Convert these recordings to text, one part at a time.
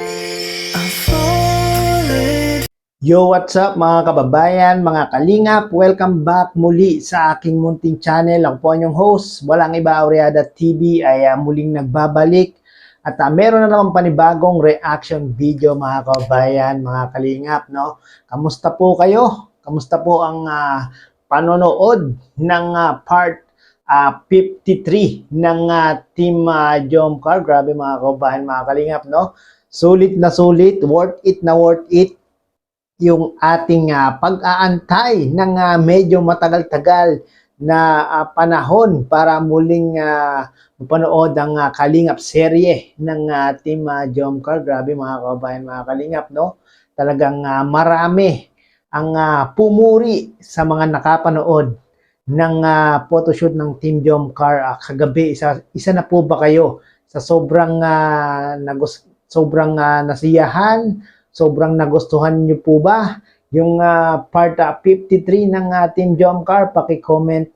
Yo, what's up mga kababayan, mga kalingap? Welcome back muli sa aking munting channel. Ako po ang inyong host, walang iba, Aureada TV ay muling nagbabalik. At meron na naman panibagong reaction video mga kababayan, mga kalingap. No? Kamusta po kayo? Kamusta po ang panonood ng part 53 ng Team Jomcar? Grabe mga kababayan, mga kalingap. No? Sulit na sulit, worth it na worth it yung ating pag-aantay ng medyo matagal-tagal na panahon para muling mapanood ang Kalingap serye ng Team Jomcar. Grabe mga kababayan, mga Kalingap, no? Talagang marami ang pumuri sa mga nakapanood ng photoshoot ng Team Jomcar kagabi. Isa na po ba kayo sa sobrang nasiyahan? Sobrang nagustuhan niyo po ba yung part 53 ng Team Jomcar? Paki-comment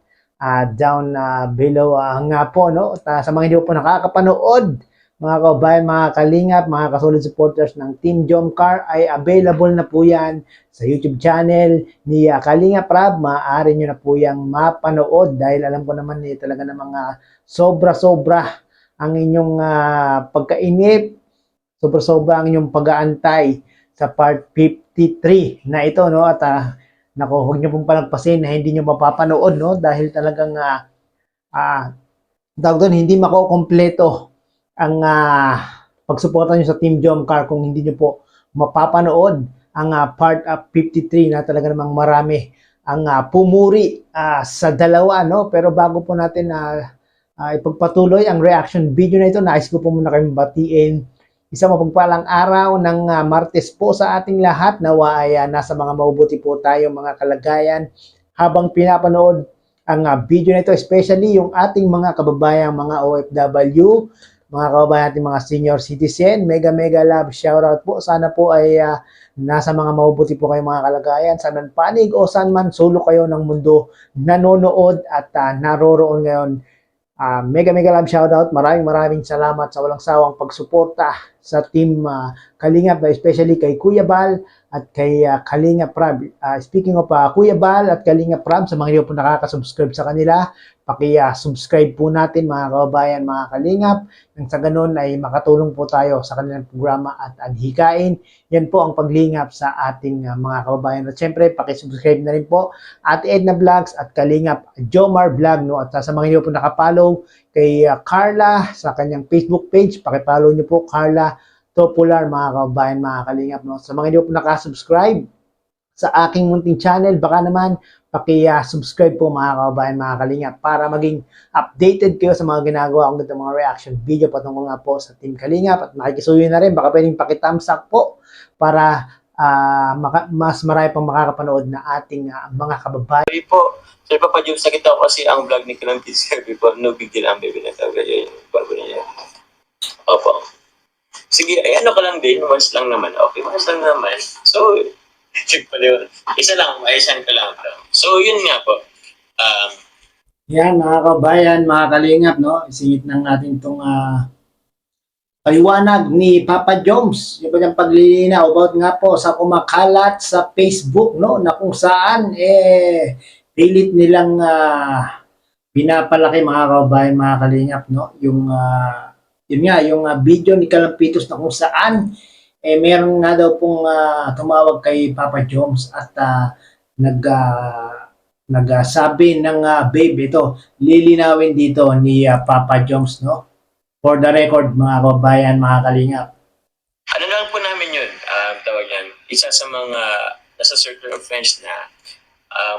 down below nga po, no? Sa mga hindi po nakakapanood, mga kababayan, mga kalingap, mga kasolid supporters ng Team Jomcar, ay available na po yan sa YouTube channel ni Kalingap Rab. Maaari nyo na po yung mapanood dahil alam ko naman talaga na mga sobra-sobra ang inyong pagkainip, sobra-sobra ang inyong pag-aantay sa part 53 na ito, no? At nako, huwag niyo pong palagpasin na hindi niyo mapapanood, no? Dahil talagang hindi makokompleto ang pagsuporta niyo sa Team Jomcar kung hindi niyo po mapapanood ang part 53 na talaga namang marami ang pumuri sa dalawa, no? Pero bago po natin ipagpatuloy ang reaction video na ito, nais ko po muna kayong batiin isang mapagpalang araw ng Martes po sa ating lahat. Nawa ay nasa mga mabubuti po tayo mga kalagayan habang pinapanood ang video na ito, especially yung ating mga kababayang mga OFW, mga kababayan ating mga senior citizen. Mega love shoutout po. Sana po ay nasa mga mabubuti po kayo mga kalagayan, saan man panig o saan man sulok kayo ng mundo nanonood at naroroon ngayon. Mega love shoutout. Maraming salamat sa walang sawang pagsuporta sa Team Kalingap, especially kay Kuya Bal at kay Kalingap Rab. Speaking of Kuya Bal at Kalingap Rab, sa mga hindi po nakaka-subscribe sa kanila, paki-subscribe po natin mga kababayan, mga Kalingap. Nang sa ganun ay makatulong po tayo sa kanilang programa at adhikain. Yan po ang paglingap sa ating mga kababayan. At syempre, paki-subscribe na rin po Ate Edna Vlogs at Kalingap Jomar Vlog, no? At sa mga hindi po nakapollow kay Carla sa kanyang Facebook page, paki-follow niyo po Carla Topular, mga kababayan, mga Kalingap, no? Sa mga hindi po nakasubscribe sa aking munting channel, baka naman paki-subscribe po mga kababayan, mga Kalingap, para maging updated kayo sa mga ginagawa kong dito mga reaction video patungkol nga po sa Team Kalingap. At makikisuyo na rin, baka pwedeng paki-thumbs up po para mas marami pang makakapanood na ating mga kababayan. Sorry po. Sorry pa yung sakit ako kasi ang vlog ni Kalang Sabi po, no big deal ang baby na talaga yun. Bago niya. Opo. Sige, ay ano ka lang din, once lang naman. Okay, once lang naman. So, check pala yun. Isa lang, maisan ka lang. So, yun nga po. Yan mga kababayan, mga kalingap, no? Isingit lang natin itong paliwanag ni Papa Joms, yung kanyang paglilinaw about nga po sa kumakalat sa Facebook, no? Na kung saan, pilit nilang pinapalaki mga kababayan, mga kalingap, no? Yung yun nga, yung video ni Kalampitos na kung saan meron nga daw pong tumawag kay Papa Joms at nagsabi ng babe, ito lilinawin dito ni Papa Joms, no? For the record, mga kababayan, mga kalingap. Ano lang po namin yun, tawag yan, isa sa mga nasa circle of friends na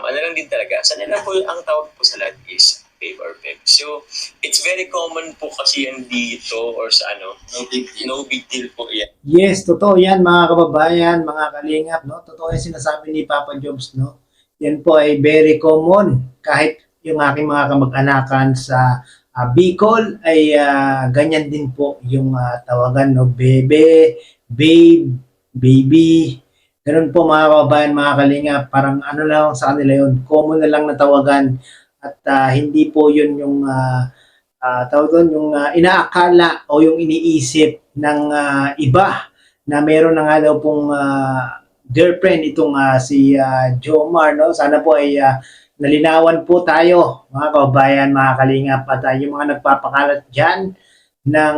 ano lang din talaga, sana lang po ang tawag po sa lahat is babe or babe. So, it's very common po kasi yan dito or sa ano, no big deal po yan. Yes, totoo yan mga kababayan, mga kalingap, no? Totoo yung sinasabi ni Papa Joms, no? Yan po ay very common. Kahit yung aking mga kamag-anakan sa Bicol ay ganyan din po yung tawagan, no? Bebe, babe, baby. Ganun po mga kababayan, mga kalingap. Parang ano lang sa kanila yun. Common na lang na tawagan. At hindi po yun yung tawag doon, yung inaakala o yung iniisip ng iba na meron na nga daw pong girlfriend itong si Jomar, no? Sana po ay nalinawan po tayo, mga kababayan, mga kalingap, at yung mga nagpapakalat dyan ng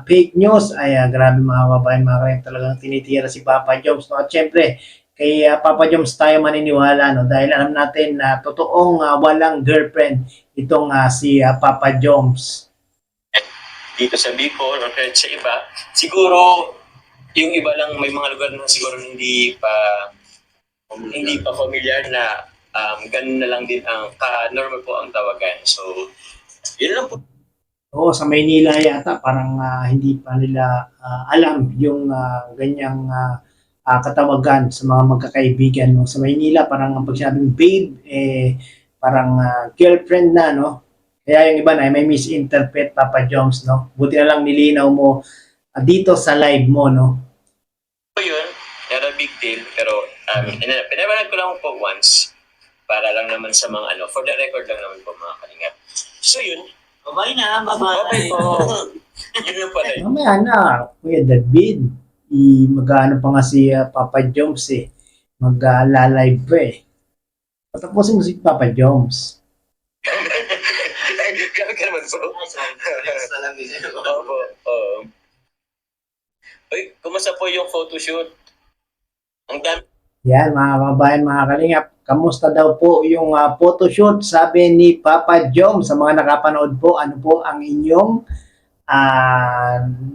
fake news, ay grabe mga kababayan, mga kalingap, talagang tinitira si Papa Joms, no? At syempre, kay Papa Joms tayo maniniwala, no? Dahil alam natin na totoong walang girlfriend itong si Papa Joms. Dito sa Bicol or kahit sa iba, siguro yung iba lang may mga lugar na siguro hindi pa familiar na ganun na lang din ang normal po ang tawagan. So, yun lang po. Oo, sa Maynila yata parang hindi pa nila alam yung ganyang katawagan sa mga magkakaibigan. No? Sa Maynila parang pag sinabing babe, parang girlfriend na, no? Kaya yung iba na may misinterpret, Papa Joms, no? Buti na lang nilinaw mo dito sa live mo, no? So yun, not a big deal, pero pinabanag ko lang po once para lang naman sa mga for the record lang naman po mga kalingap. So yun, bye na, bye po. Yun lang pala yun. Mamaya na, Kuya David, mag-ano pa nga si Papa Joms mag-live pa Patapusin mo si Papa Joms. Grabe ka naman po. Opo. Uy, kumusta po yung photoshoot? Ang dami. Yan, mga kababayan, mga kalingap. Kamusta daw po yung photoshoot? Sabi ni Papa Jom, sa mga nakapanood po, ano po ang inyong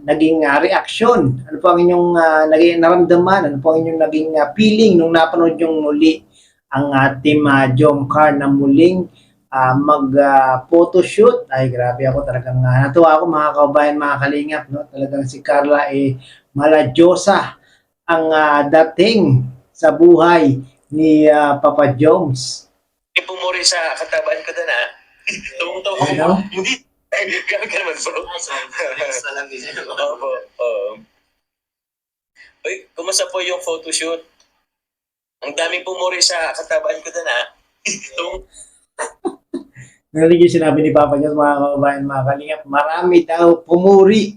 naging reaction? Ano po ang inyong naging naramdaman? Ano po ang inyong naging feeling nung napanood yung muli ang team Jom Car na muling mag-photoshoot? Ay, grabe ako talagang natuwa ako mga kababayan, mga kalingap. No? Talagang si Carla maladyosa ang dating sa buhay ni Papa Joms. Pumuri sa katabaan ko doon Tumutaw ko. Ano? Hindi. Grabe ka naman bro. Opo. Uy, kumusta po yung photoshoot? Ang daming pumuri sa katabaan ko doon Narinig yung sinabi ni Papa Joms, mga kababayan, mga kalingap, marami daw pumuri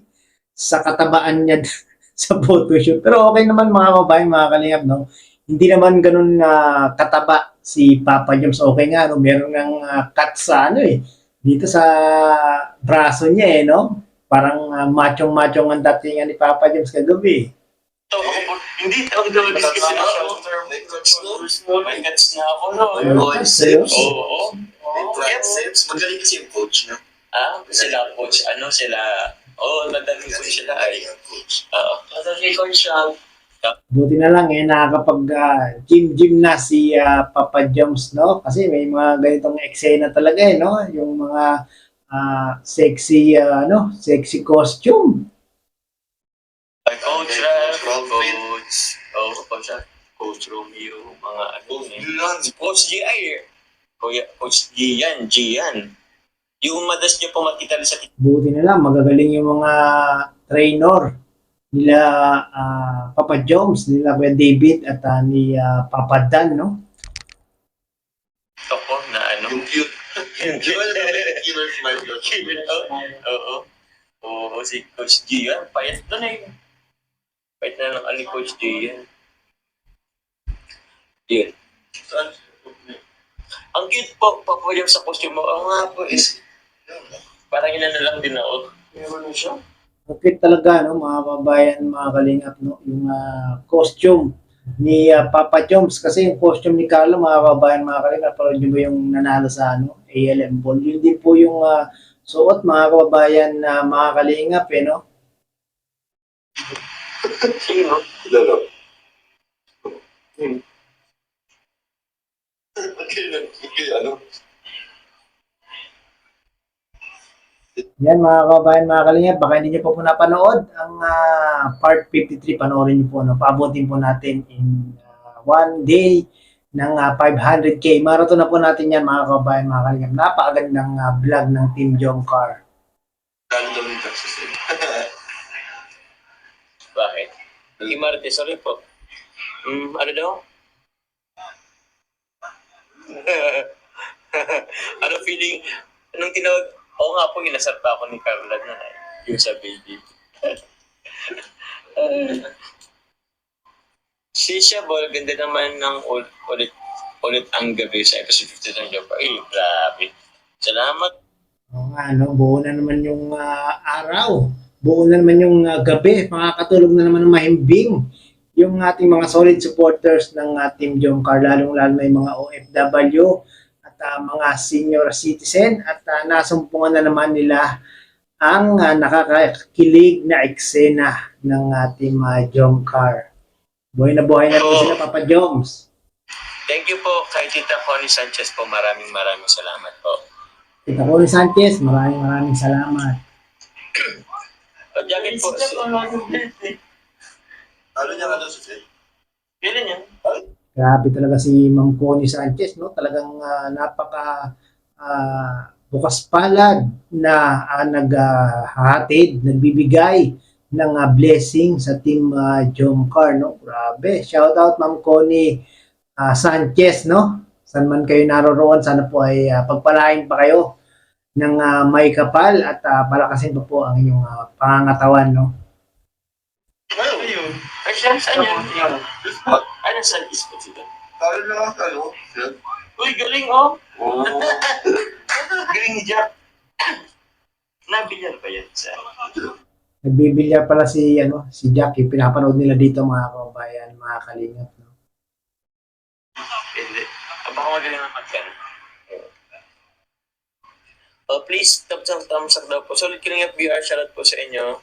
sa katabaan niya sa photoshoot. Pero okay naman mga kababayan, mga kalingap, no? Hindi naman ganun kataba si Papa Joms. Okay nga, no? Meron ng cut sa dito sa braso niya no? Parang machong-machong ang datingan ni Papa Joms kagabi. Hindi ang gawin kasi may cuts na ako no. Oo. Magaling kasi yung coach, no? Sila coach, madaling coach sila ay. Madaling coach siya. Buti na lang nakakapag-gym na si Papa Joms, no? Kasi may mga ganitong eksena talaga no? Yung mga sexy sexy costume. Coach Romeo, mga Coach G.I. Coach Gian. Yung madas niyo po makita sa Buti na lang, magagaling yung mga trainer nila Papa Joms, nila Kuya David at ni Papa Dan, no? Ako na Yung cute. Yung Killer smile. Oo, si Coach Gian. Payat doon Payat na lang ni Coach Gian. Yun. Ang cute po, papulyam sa costume mo. Ang nga po parang inano lang din ako. Meron na siya. Okay talaga, no, mga kabayan, mga kalingap, no, yung costume ni Papa Joms. Kasi yung costume ni Carlo, mga kabayan, mga kalingap, parang nyo ba yung nanalo sa ALM Ball? Yun din po yung suot, mga kababayan, mga kalingap, no? Sino? Lalo. Yan mga kababayan, mga kalingap, baka hindi nyo pa po napanood ang part 53, panoorin nyo po, no? Paabutin po natin in one day ng 500K. Marathon na po natin yan mga kababayan, mga kalingap. Napakagandang vlog ng Team Jom Car. Bakit? Hindi Marte, sorry po. Ano daw? Ano feeling? Anong tinawag? Oo nga po, inasar pa ako ni Carla na yung sa baby. Si Shabol, ganda naman ng ulit ang gabi sa episode 50 ng Job. Ay, grabe. Salamat. Oo nga, no? Buo na naman yung araw. Buo na naman yung gabi. Makakatulog na naman ng mahimbing yung ating mga solid supporters ng Team Jomcar, lalong-lalo na yung mga OFW at mga senior citizen at nasumpungan na naman nila ang nakakakilig na eksena ng ating Jomcar. Buhay na po sila, Papa Joms. Thank you po kay Tita Connie Sanchez po. Maraming salamat po. Tita Connie Sanchez, maraming salamat. Jacket po. Ano niya ka sa Phil? Kailan yan? Grabe talaga si Ma'am Connie Sanchez, no? Talagang napaka bukas palad na naghahatid, nagbibigay ng blessing sa Team Jomcar, no? Grabe. Shout out Ma'am Connie Sanchez, no? Saan man kayo naroroon, sana po ay pagpalain pa kayo ng may kapal at palakasin pa po ang inyong pangangatawan, no? Ayun. Ay, saan yan? Ano saan ispat sila? Talo na nga, Phil. Uy, galing oh! Oo. Galing ni Jack. Nabilyan ba yan sa... Nagbibilyar pala si Jackie, pinapanood nila dito mga kababayan, mga kalingap, no? Hindi. Baka magaling ang magkano. Please, thumbs up daw po. Solid Killing FBR, shoutout po sa inyo.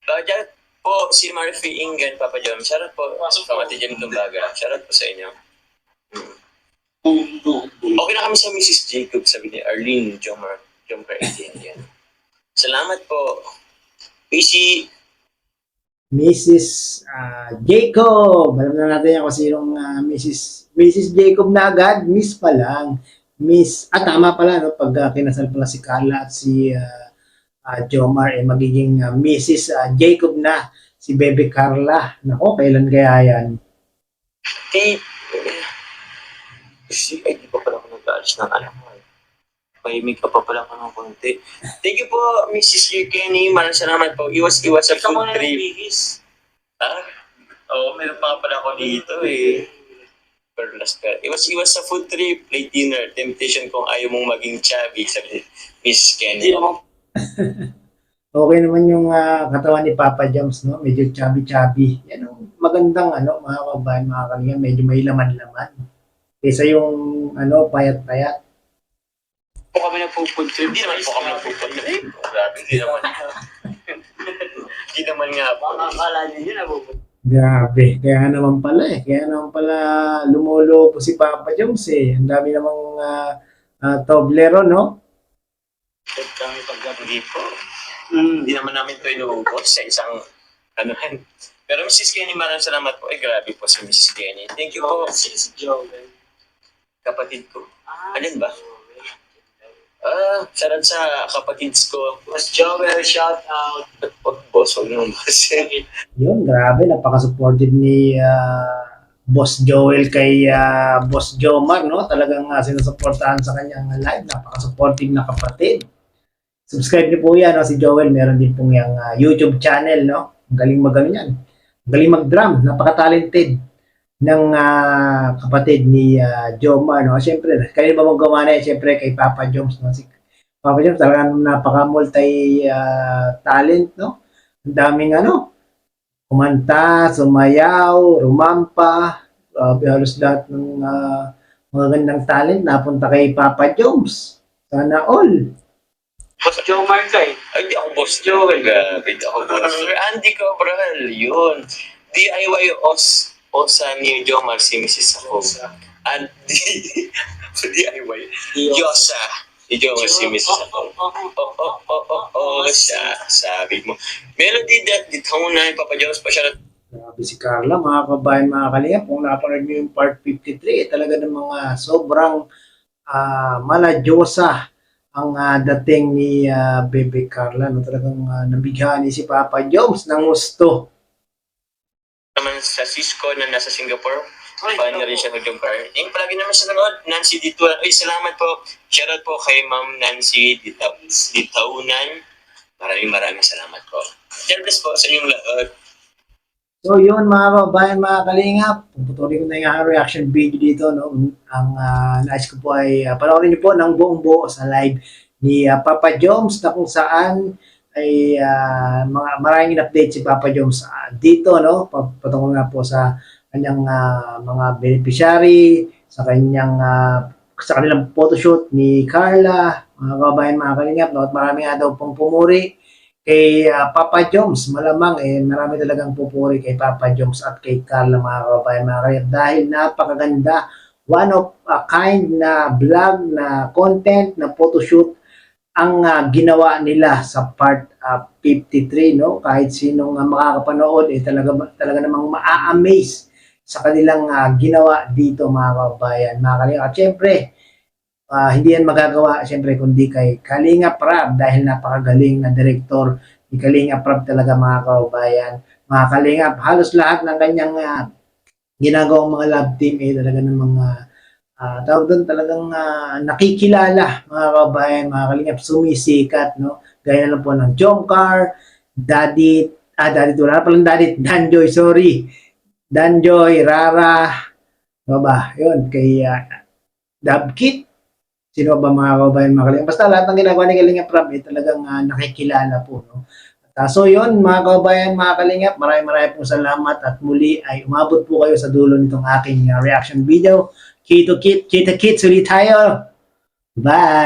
Diyan po, si Marfie Ingan, Papa John. Shoutout po. Kamati dyan itong baga. Shoutout po sa inyo. Okay na kami sa Mrs. Jacob, sabi ni Arlene Jomar 18 yan. Salamat po. PC. Mrs. Jacob. Alam na natin yan kung sinong Mrs. Jacob na agad. Miss pa lang. Tama pala, no? Pag kinasal pala si Carla at si Jomar, magiging Mrs. Jacob na si Bebe Carla. Nako, kailan kaya yan? Ay, di pa pala ako nag-aalis ng alam mo. Pahimig ka pa pala ako ng konti. Thank you po, Mrs. Kenny. Maraming salamat po. Iwas-iwas sa food trip. Oo, meron pa pala ako dito eh. Iwas-iwas sa food trip, late dinner, temptation kung ayaw mong maging chubby, sabi ni Miss Kenny. Okay naman yung katawan ni Papa Joms, no? Medyo chubby-chubby. Yan ang magandang, mga kabayan, mga kalingap, medyo may laman-laman. Kaysa yung, payat-payat. Po kami nagpo-food trip. Hindi naman po kami nagpo-food trip. Grabe, hindi naman. Hindi naman nga po. Akala niyo yun, nagpo-food. Grabe. Kaya naman pala lumulo po si Papa Joms eh. Ang dami namang toblero, no? Kami paggabi po. Hindi naman namin ito inuubos sa isang anuhan. Pero Mrs. Kenny, maraming salamat po. Ay, grabe po si Mrs. Kenny. Thank you po. Si Joel. Kapatid ko. Alin ba? Shoutout sa kapatids ko. Mas Joel, shout out. Boss, huwag naman boss. Yun, grabe. Napaka-supportive ni Boss Joel kay Boss Jomar, no? Talagang sinusuportahan sa kanyang live. Napaka-supportive na kapatid. Subscribe niyo po yan, no? Si Joel, meron din pong yung YouTube channel, no? Ang galing yan. Galing mag-drum. Napaka-talented ng kapatid ni Jomar, no? Siyempre, kayo ba magawa na siyempre kay Papa Joms, no? Si Papa Joms talagang napaka-multi-talent, no? Ang daming kumanta, sumayaw, rumampa, halos lahat ng mga gandang talent napunta kay Papa Joms. Sana all. Boss Jomar ka eh. Ay, di ako Boss Joel. Grabe, di ako Boss Joel. Andy Cabral, yun. DIY Osa ni Jomar, si Mrs. ako. Andy, DIY. Yosa. Si Jomar, si Mrs. ako. Osa. Sabi mo. Melody that, dito mo na yung Papa Jones pa siya. Grabe si Carla, mga kabayan, mga kalingap. Kung napanood nyo yung part 53, talaga ng mga sobrang maladyosa ang dating ni Bebe Carla. No? Talagang nabighani si Papa Jones ng gusto. Naman sa Cisco na nasa Singapore. Paano rin siya nag-compare. Yung palagi naman siya nanood, Nancy Dito. Ay, salamat po. Shoutout po kay Ma'am Nancy Ditaunan. Maraming salamat po. God bless po sa inyong lahat. So yun mga kababayan, mga kalingap, puputuloy ko na yung reaction video dito. No? Ang nais ko po ay panoorin niyo po ng buong buo sa live ni Papa Joms na kung saan ay maraming update si Papa Joms dito. No? Patungkol nga po sa kanyang mga beneficiary, sa kanyang sa kanilang photoshoot ni Carla, mga kababayan, mga kalingap. No? At marami nga daw pong pumuri kay Papa Joms. Malamang marami talagang pupuri kay Papa Joms at kay Carla, mga kababayan, mga kalingap, dahil napakaganda, one of a kind na vlog, na content, na photoshoot ang ginawa nila sa part 53. No? Kahit sinong makakapanood talaga namang maa-amaze sa kanilang ginawa dito, mga kababayan, mga kalingap. At syempre, hindi yan magagawa siyempre kundi kay Kalinga Prab, dahil napakagaling na direktor ni Kalinga Prab talaga, mga kababayan. Mga Kalingap, halos lahat ng kanyang ginagawang mga love team talaga ng mga tawag doon, talagang nakikilala, mga kababayan, mga Kalingap, sumisikat, no? Gaya na lang po ng Jomcar, Daddy, wala na palang Daddy, Danjoy, sorry. Danjoy, Rara, ano ba? Yun, kay Dabkit. Sino ba, mga kababayan, mga Kalingap? Basta lahat ng ginagawa ni Kalinga Prab talagang nakikilala po. No? So yun, mga kababayan, mga Kalingap, maraming pong salamat at muli ay umabot po kayo sa dulo nitong aking reaction video. Kita-kits ulit tayo. Bye!